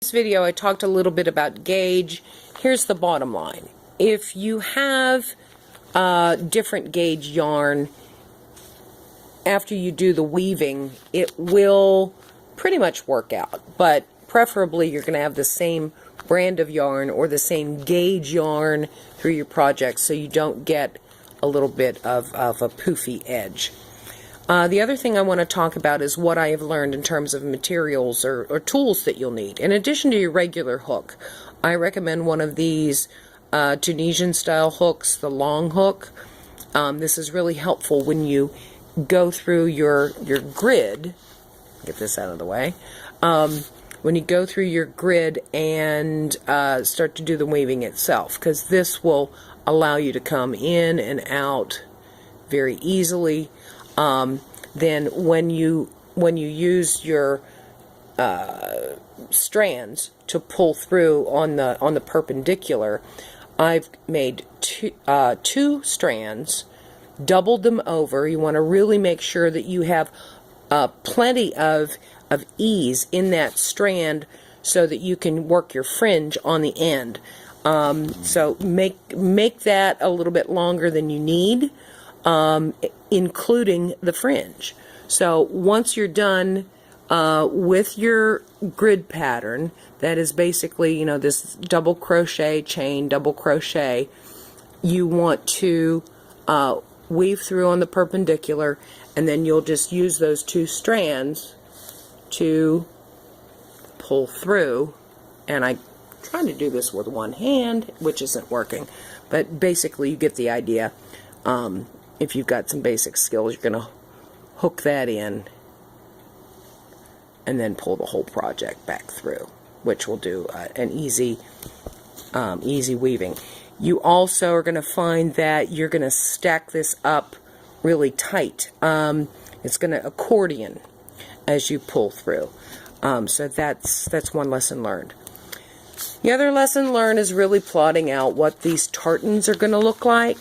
this video I talked a little bit about gauge. Here's the bottom line. If you have different gauge yarn, after you do the weaving, it will pretty much work out, but preferably you're going to have the same brand of yarn or the same gauge yarn through your project so you don't get a little bit of a poofy edge. The other thing I want to talk about is what I have learned in terms of materials or tools that you'll need. In addition to your regular hook, I recommend one of these Tunisian style hooks, the long hook. This is really helpful when you go through your grid. Get this out of the way. When you go through your grid and start to do the weaving itself, because this will allow you to come in and out very easily. Then when you use your strands to pull through on the perpendicular, I've made two strands, doubled them over. You want to really make sure that you have plenty of ease in that strand so that you can work your fringe on the end. So make that a little bit longer than you need, including the fringe. So once you're done with your grid pattern, that is basically, this double crochet, chain, double crochet, you want to weave through on the perpendicular, and then you'll just use those two strands to pull through. And I'm trying to do this with one hand, which isn't working, but basically you get the idea. If you've got some basic skills, you're going to hook that in and then pull the whole project back through, which will do an easy weaving. You also are going to find that you're going to stack this up really tight. It's going to accordion as you pull through. So that's one lesson learned. The other lesson learned is really plotting out what these tartans are going to look like,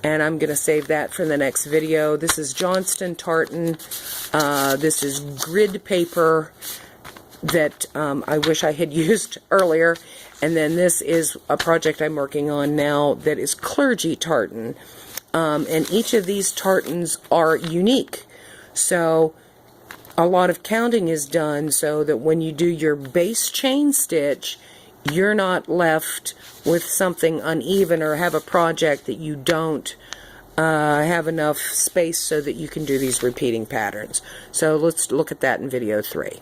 and I'm going to save that for the next video. This is Johnston tartan. This is grid paper that I wish I had used earlier, and then this is a project I'm working on now that is clergy tartan, and each of these tartans are unique. So a lot of counting is done so that when you do your base chain stitch, you're not left with something uneven or have a project that you don't have enough space so that you can do these repeating patterns. So let's look at that in video 3.